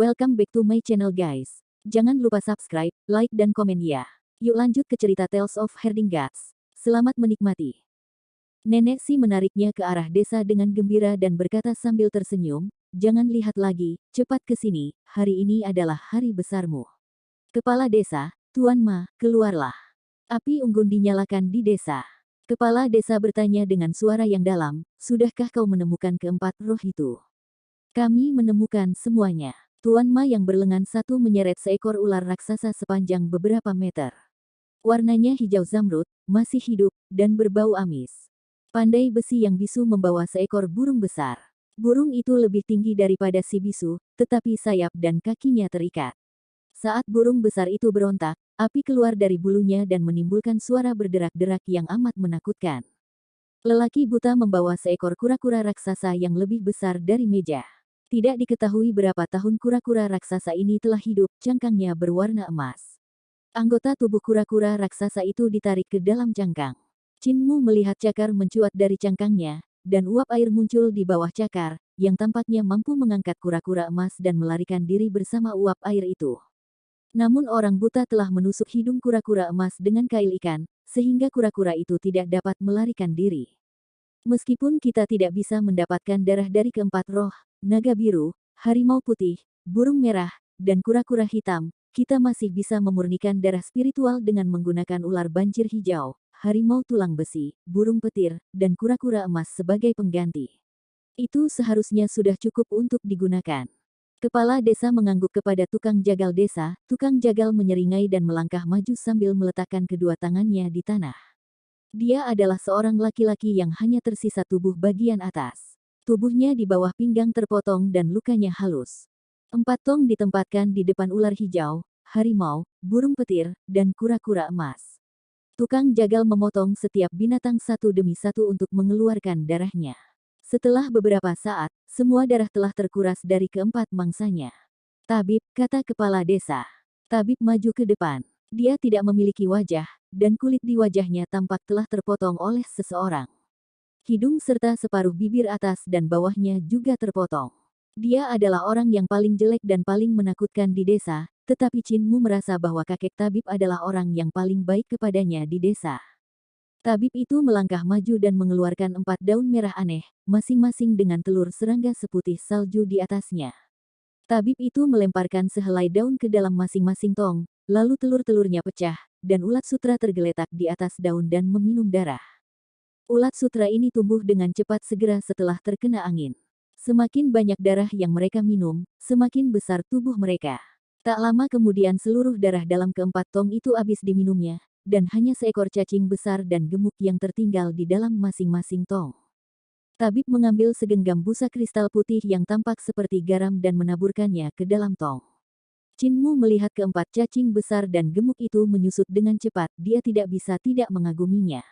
Welcome back to my channel guys. Jangan lupa subscribe, like dan komen ya. Yuk lanjut ke cerita Tales of Herding Cats. Selamat menikmati. Nenek Si menariknya ke arah desa dengan gembira dan berkata sambil tersenyum, "Jangan lihat lagi, cepat ke sini, hari ini adalah hari besarmu." Kepala desa, "Tuan Ma, keluarlah." Api unggun dinyalakan di desa. Kepala desa bertanya dengan suara yang dalam, "Sudahkah kau menemukan keempat roh itu?" "Kami menemukan semuanya." Tuan Ma yang berlengan satu menyeret seekor ular raksasa sepanjang beberapa meter. Warnanya hijau zamrud, masih hidup, dan berbau amis. Pandai besi yang bisu membawa seekor burung besar. Burung itu lebih tinggi daripada si bisu, tetapi sayap dan kakinya terikat. Saat burung besar itu berontak, api keluar dari bulunya dan menimbulkan suara berderak-derak yang amat menakutkan. Lelaki buta membawa seekor kura-kura raksasa yang lebih besar dari meja. Tidak diketahui berapa tahun kura-kura raksasa ini telah hidup, cangkangnya berwarna emas. Anggota tubuh kura-kura raksasa itu ditarik ke dalam cangkang. Cinmu melihat cakar mencuat dari cangkangnya, dan uap air muncul di bawah cakar, yang tampaknya mampu mengangkat kura-kura emas dan melarikan diri bersama uap air itu. Namun orang buta telah menusuk hidung kura-kura emas dengan kail ikan, sehingga kura-kura itu tidak dapat melarikan diri. Meskipun kita tidak bisa mendapatkan darah dari keempat roh, naga biru, harimau putih, burung merah, dan kura-kura hitam, kita masih bisa memurnikan darah spiritual dengan menggunakan ular banjir hijau, harimau tulang besi, burung petir, dan kura-kura emas sebagai pengganti. Itu seharusnya sudah cukup untuk digunakan. Kepala desa mengangguk kepada tukang jagal desa, tukang jagal menyeringai dan melangkah maju sambil meletakkan kedua tangannya di tanah. Dia adalah seorang laki-laki yang hanya tersisa tubuh bagian atas. Tubuhnya di bawah pinggang terpotong dan lukanya halus. 4 tong ditempatkan di depan ular hijau, harimau, burung petir, dan kura-kura emas. Tukang jagal memotong setiap binatang satu demi satu untuk mengeluarkan darahnya. Setelah beberapa saat, semua darah telah terkuras dari keempat mangsanya. "Tabib," kata kepala desa. Tabib maju ke depan. Dia tidak memiliki wajah, dan kulit di wajahnya tampak telah terpotong oleh seseorang. Hidung serta separuh bibir atas dan bawahnya juga terpotong. Dia adalah orang yang paling jelek dan paling menakutkan di desa, tetapi Cinmu merasa bahwa kakek tabib adalah orang yang paling baik kepadanya di desa. Tabib itu melangkah maju dan mengeluarkan 4 daun merah aneh, masing-masing dengan telur serangga seputih salju di atasnya. Tabib itu melemparkan sehelai daun ke dalam masing-masing tong, lalu telur-telurnya pecah, dan ulat sutra tergeletak di atas daun dan meminum darah. Ulat sutra ini tumbuh dengan cepat segera setelah terkena angin. Semakin banyak darah yang mereka minum, semakin besar tubuh mereka. Tak lama kemudian seluruh darah dalam keempat tong itu habis diminumnya, dan hanya seekor cacing besar dan gemuk yang tertinggal di dalam masing-masing tong. Tabib mengambil segenggam busa kristal putih yang tampak seperti garam dan menaburkannya ke dalam tong. Cinmu melihat keempat cacing besar dan gemuk itu menyusut dengan cepat, dia tidak bisa tidak mengaguminya.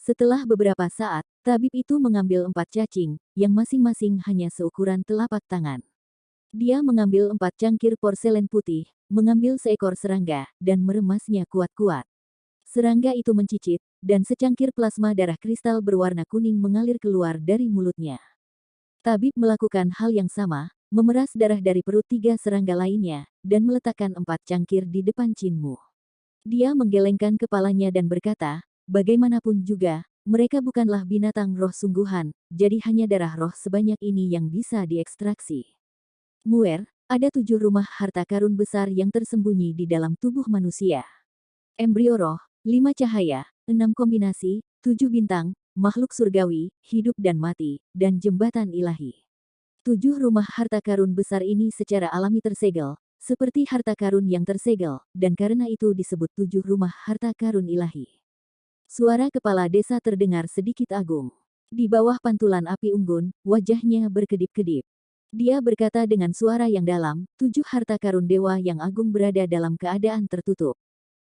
Setelah beberapa saat, tabib itu mengambil 4 cacing, yang masing-masing hanya seukuran telapak tangan. Dia mengambil 4 cangkir porselen putih, mengambil seekor serangga, dan meremasnya kuat-kuat. Serangga itu mencicit, dan secangkir plasma darah kristal berwarna kuning mengalir keluar dari mulutnya. Tabib melakukan hal yang sama, memeras darah dari perut 3 serangga lainnya, dan meletakkan 4 cangkir di depan Cinmu. Dia menggelengkan kepalanya dan berkata, "Bagaimanapun juga, mereka bukanlah binatang roh sungguhan, jadi hanya darah roh sebanyak ini yang bisa diekstraksi. Muer, ada 7 rumah harta karun besar yang tersembunyi di dalam tubuh manusia. Embrio roh, 5 cahaya, 6 kombinasi, 7 bintang, makhluk surgawi, hidup dan mati, dan jembatan ilahi. 7 rumah harta karun besar ini secara alami tersegel, seperti harta karun yang tersegel, dan karena itu disebut 7 rumah harta karun ilahi." Suara kepala desa terdengar sedikit agung. Di bawah pantulan api unggun, wajahnya berkedip-kedip. Dia berkata dengan suara yang dalam, 7 harta karun dewa yang agung berada dalam keadaan tertutup.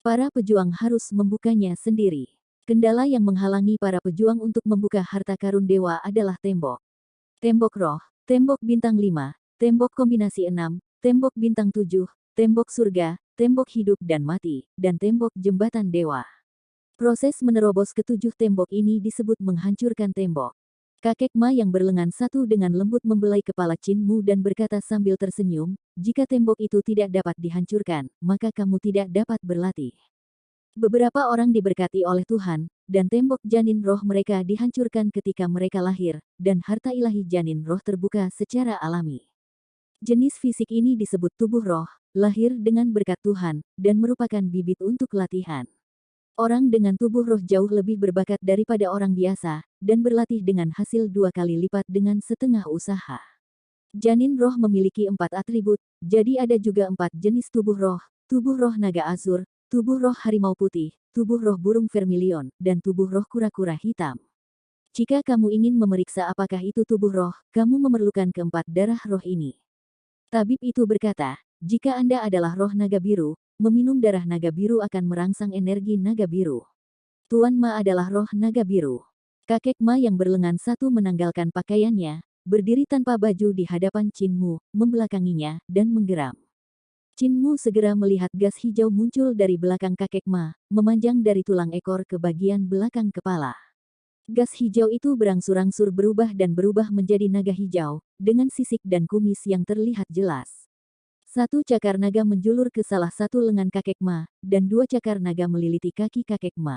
Para pejuang harus membukanya sendiri. Kendala yang menghalangi para pejuang untuk membuka harta karun dewa adalah tembok. Tembok roh, tembok bintang 5, tembok kombinasi 6, tembok bintang 7, tembok surga, tembok hidup dan mati, dan tembok jembatan dewa. Proses menerobos ke 7 tembok ini disebut menghancurkan tembok. Kakek Ma yang berlengan satu dengan lembut membelai kepala Chin Mu dan berkata sambil tersenyum, jika tembok itu tidak dapat dihancurkan, maka kamu tidak dapat berlatih. Beberapa orang diberkati oleh Tuhan, dan tembok janin roh mereka dihancurkan ketika mereka lahir, dan harta ilahi janin roh terbuka secara alami. Jenis fisik ini disebut tubuh roh, lahir dengan berkat Tuhan, dan merupakan bibit untuk latihan. Orang dengan tubuh roh jauh lebih berbakat daripada orang biasa, dan berlatih dengan hasil 2 kali lipat dengan setengah usaha. Janin roh memiliki 4 atribut, jadi ada juga 4 jenis tubuh roh naga azur, tubuh roh harimau putih, tubuh roh burung vermilion, dan tubuh roh kura-kura hitam. Jika kamu ingin memeriksa apakah itu tubuh roh, kamu memerlukan keempat darah roh ini. Tabib itu berkata, jika Anda adalah roh naga biru, meminum darah naga biru akan merangsang energi naga biru. Tuan Ma adalah roh naga biru. Kakek Ma yang berlengan satu menanggalkan pakaiannya, berdiri tanpa baju di hadapan Chin Mu, membelakanginya, dan menggeram. Chin Mu segera melihat gas hijau muncul dari belakang kakek Ma, memanjang dari tulang ekor ke bagian belakang kepala. Gas hijau itu berangsur-angsur berubah dan berubah menjadi naga hijau, dengan sisik dan kumis yang terlihat jelas. Satu cakar naga menjulur ke salah satu lengan kakek Ma, dan 2 cakar naga meliliti kaki kakek Ma.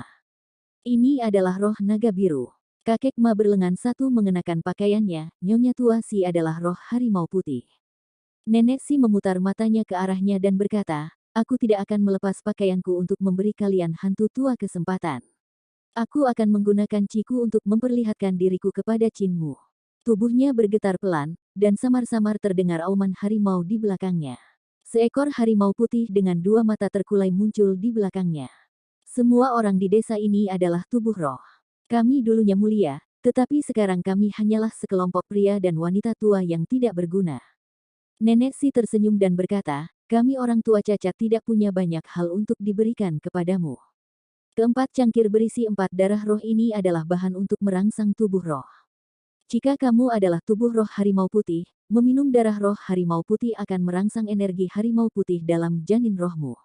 Ini adalah roh naga biru. Kakek Ma berlengan satu mengenakan pakaiannya, Nyonya Tua Si adalah roh harimau putih. Nenek Si memutar matanya ke arahnya dan berkata, aku tidak akan melepas pakaianku untuk memberi kalian hantu tua kesempatan. Aku akan menggunakan ciku untuk memperlihatkan diriku kepada Chin Mu. Tubuhnya bergetar pelan, dan samar-samar terdengar auman harimau di belakangnya. Seekor harimau putih dengan 2 mata terkulai muncul di belakangnya. Semua orang di desa ini adalah tubuh roh. Kami dulunya mulia, tetapi sekarang kami hanyalah sekelompok pria dan wanita tua yang tidak berguna. Nenek Si tersenyum dan berkata, kami orang tua cacat tidak punya banyak hal untuk diberikan kepadamu. Keempat cangkir berisi 4 darah roh ini adalah bahan untuk merangsang tubuh roh. Jika kamu adalah tubuh roh harimau putih, meminum darah roh harimau putih akan merangsang energi harimau putih dalam janin rohmu.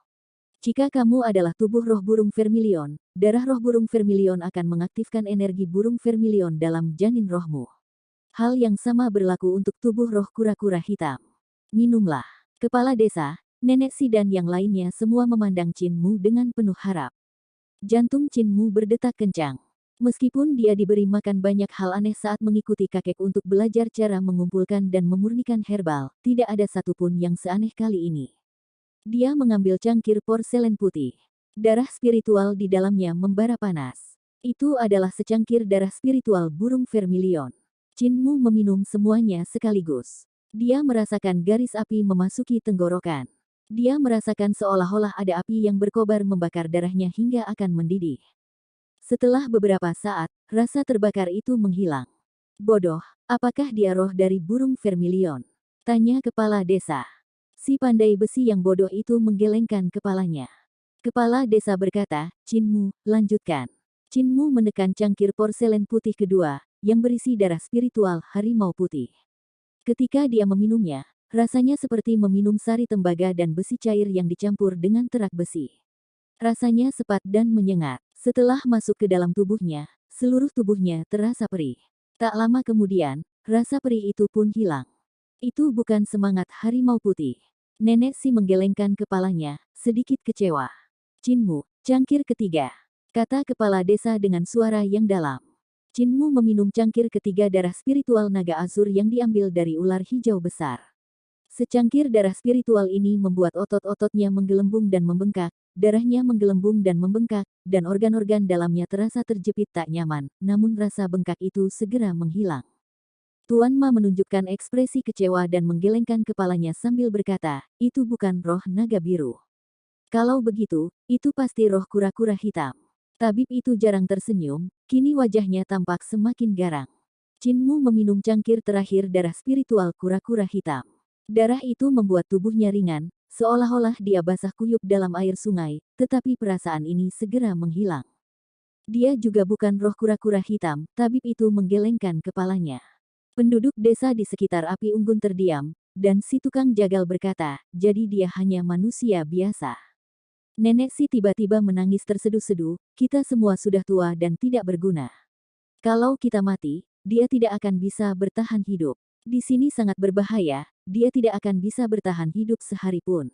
Jika kamu adalah tubuh roh burung vermilion, darah roh burung vermilion akan mengaktifkan energi burung vermilion dalam janin rohmu. Hal yang sama berlaku untuk tubuh roh kura-kura hitam. Minumlah. Kepala desa, Nenek Si dan yang lainnya semua memandang Chin Mu dengan penuh harap. Jantung Chin Mu berdetak kencang. Meskipun dia diberi makan banyak hal aneh saat mengikuti kakek untuk belajar cara mengumpulkan dan memurnikan herbal, tidak ada satupun yang seaneh kali ini. Dia mengambil cangkir porselen putih. Darah spiritual di dalamnya membara panas. Itu adalah secangkir darah spiritual burung vermilion. Chin Mu meminum semuanya sekaligus. Dia merasakan garis api memasuki tenggorokan. Dia merasakan seolah-olah ada api yang berkobar membakar darahnya hingga akan mendidih. Setelah beberapa saat, rasa terbakar itu menghilang. Bodoh, apakah dia roh dari burung vermilion? Tanya kepala desa. Si pandai besi yang bodoh itu menggelengkan kepalanya. Kepala desa berkata, Chin Mu, lanjutkan. Chin Mu menekan cangkir porselen putih kedua, yang berisi darah spiritual harimau putih. Ketika dia meminumnya, rasanya seperti meminum sari tembaga dan besi cair yang dicampur dengan terak besi. Rasanya sepat dan menyengat. Setelah masuk ke dalam tubuhnya, seluruh tubuhnya terasa perih. Tak lama kemudian, rasa perih itu pun hilang. Itu bukan semangat harimau putih. Nenek Si menggelengkan kepalanya, sedikit kecewa. Chin Mu, cangkir ketiga. Kata kepala desa dengan suara yang dalam. Chin Mu meminum cangkir ketiga darah spiritual naga azur yang diambil dari ular hijau besar. Secangkir darah spiritual ini membuat otot-ototnya menggelembung dan membengkak. Darahnya menggelembung dan membengkak, dan organ-organ dalamnya terasa terjepit tak nyaman, namun rasa bengkak itu segera menghilang. Tuan Ma menunjukkan ekspresi kecewa dan menggelengkan kepalanya sambil berkata, itu bukan roh naga biru. Kalau begitu, itu pasti roh kura-kura hitam. Tabib itu jarang tersenyum, kini wajahnya tampak semakin garang. Chin Mu meminum cangkir terakhir darah spiritual kura-kura hitam. Darah itu membuat tubuhnya ringan, seolah-olah dia basah kuyup dalam air sungai, tetapi perasaan ini segera menghilang. Dia juga bukan roh kura-kura hitam, tabib itu menggelengkan kepalanya. Penduduk desa di sekitar api unggun terdiam, dan si tukang jagal berkata, jadi dia hanya manusia biasa. Nenek Si tiba-tiba menangis terseduh-seduh, kita semua sudah tua dan tidak berguna. Kalau kita mati, dia tidak akan bisa bertahan hidup. Di sini sangat berbahaya, dia tidak akan bisa bertahan hidup sehari pun.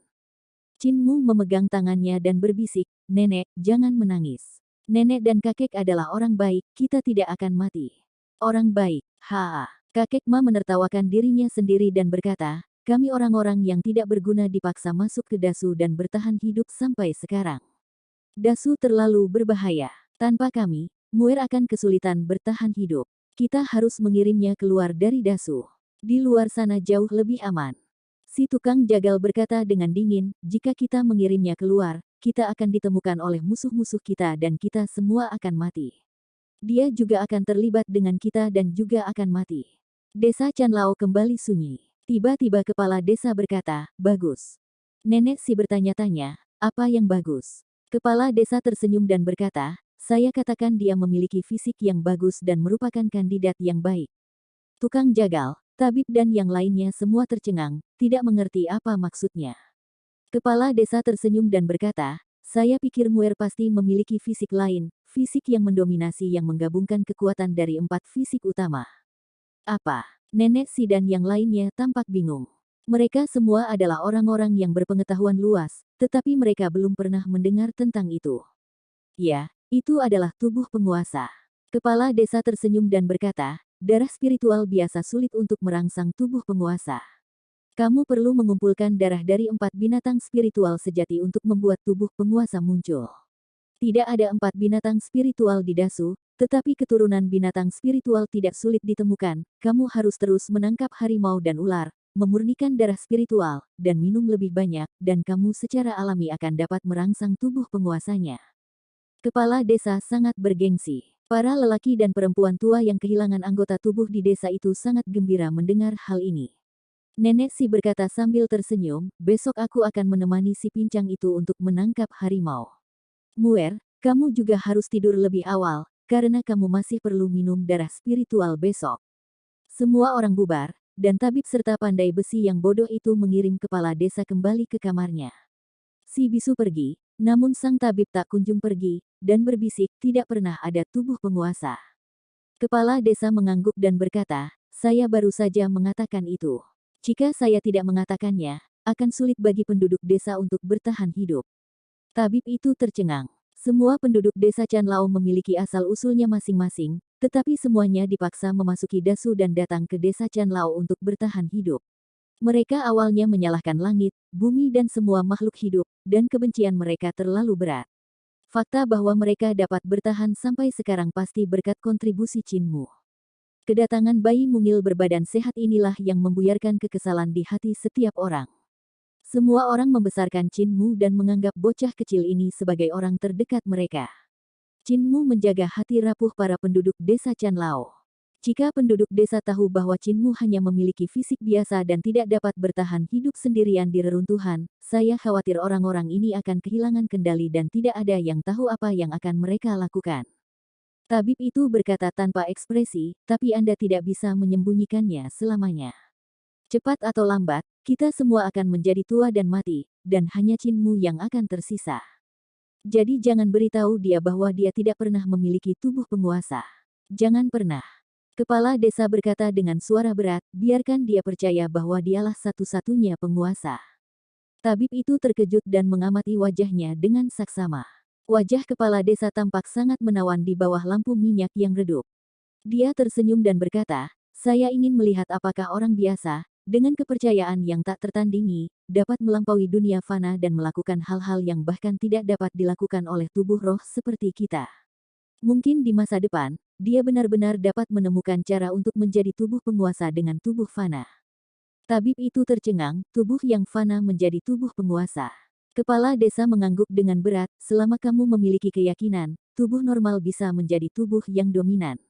Chin-mu memegang tangannya dan berbisik, "Nenek, jangan menangis. Nenek dan kakek adalah orang baik, kita tidak akan mati." "Orang baik, ha." Kakek Ma menertawakan dirinya sendiri dan berkata, "Kami orang-orang yang tidak berguna dipaksa masuk ke Dasu dan bertahan hidup sampai sekarang. Dasu terlalu berbahaya. Tanpa kami, Muir akan kesulitan bertahan hidup. Kita harus mengirimnya keluar dari Dasu. Di luar sana jauh lebih aman." Si tukang jagal berkata dengan dingin, "Jika kita mengirimnya keluar, kita akan ditemukan oleh musuh-musuh kita dan kita semua akan mati. Dia juga akan terlibat dengan kita dan juga akan mati." Desa Chanlao kembali sunyi. Tiba-tiba kepala desa berkata, "Bagus." Nenek Si bertanya-tanya, "Apa yang bagus?" Kepala desa tersenyum dan berkata, "Saya katakan dia memiliki fisik yang bagus dan merupakan kandidat yang baik." Tukang jagal, tabib dan yang lainnya semua tercengang, tidak mengerti apa maksudnya. Kepala desa tersenyum dan berkata, "Saya pikir Muir pasti memiliki fisik lain, fisik yang mendominasi yang menggabungkan kekuatan dari 4 fisik utama." "Apa?" Nenek Si dan yang lainnya tampak bingung. Mereka semua adalah orang-orang yang berpengetahuan luas, tetapi mereka belum pernah mendengar tentang itu. "Ya, itu adalah tubuh penguasa." Kepala desa tersenyum dan berkata, "Darah spiritual biasa sulit untuk merangsang tubuh penguasa. Kamu perlu mengumpulkan darah dari 4 binatang spiritual sejati untuk membuat tubuh penguasa muncul. Tidak ada 4 binatang spiritual di Dasu, tetapi keturunan binatang spiritual tidak sulit ditemukan. Kamu harus terus menangkap harimau dan ular, memurnikan darah spiritual, dan minum lebih banyak, dan kamu secara alami akan dapat merangsang tubuh penguasanya." Kepala desa sangat bergengsi. Para lelaki dan perempuan tua yang kehilangan anggota tubuh di desa itu sangat gembira mendengar hal ini. Nenek Si berkata sambil tersenyum, "Besok aku akan menemani si pincang itu untuk menangkap harimau. Muir, kamu juga harus tidur lebih awal, karena kamu masih perlu minum darah spiritual besok." Semua orang bubar, dan tabib serta pandai besi yang bodoh itu mengirim kepala desa kembali ke kamarnya. Si bisu pergi, namun sang tabib tak kunjung pergi, dan berbisik, "Tidak pernah ada tubuh penguasa." Kepala desa mengangguk dan berkata, "Saya baru saja mengatakan itu. Jika saya tidak mengatakannya, akan sulit bagi penduduk desa untuk bertahan hidup." Tabib itu tercengang. Semua penduduk desa Chanlao memiliki asal-usulnya masing-masing, tetapi semuanya dipaksa memasuki Dasu dan datang ke desa Chanlao untuk bertahan hidup. Mereka awalnya menyalahkan langit, bumi dan semua makhluk hidup, dan kebencian mereka terlalu berat. Fakta bahwa mereka dapat bertahan sampai sekarang pasti berkat kontribusi Chin-mu. Kedatangan bayi mungil berbadan sehat inilah yang membuyarkan kekesalan di hati setiap orang. Semua orang membesarkan Chin-mu dan menganggap bocah kecil ini sebagai orang terdekat mereka. Chin-mu menjaga hati rapuh para penduduk desa Chanlao. Jika penduduk desa tahu bahwa Chin-mu hanya memiliki fisik biasa dan tidak dapat bertahan hidup sendirian di reruntuhan, saya khawatir orang-orang ini akan kehilangan kendali dan tidak ada yang tahu apa yang akan mereka lakukan. Tabib itu berkata tanpa ekspresi, "Tapi Anda tidak bisa menyembunyikannya selamanya. Cepat atau lambat, kita semua akan menjadi tua dan mati, dan hanya Chin-mu yang akan tersisa. Jadi jangan beritahu dia bahwa dia tidak pernah memiliki tubuh penguasa. Jangan pernah." Kepala desa berkata dengan suara berat, "Biarkan dia percaya bahwa dialah satu-satunya penguasa." Tabib itu terkejut dan mengamati wajahnya dengan saksama. Wajah kepala desa tampak sangat menawan di bawah lampu minyak yang redup. Dia tersenyum dan berkata, "Saya ingin melihat apakah orang biasa, dengan kepercayaan yang tak tertandingi, dapat melampaui dunia fana dan melakukan hal-hal yang bahkan tidak dapat dilakukan oleh tubuh roh seperti kita. Mungkin di masa depan, dia benar-benar dapat menemukan cara untuk menjadi tubuh penguasa dengan tubuh fana." Tabib itu tercengang, tubuh yang fana menjadi tubuh penguasa. Kepala desa mengangguk dengan berat, "Selama kamu memiliki keyakinan, tubuh normal bisa menjadi tubuh yang dominan.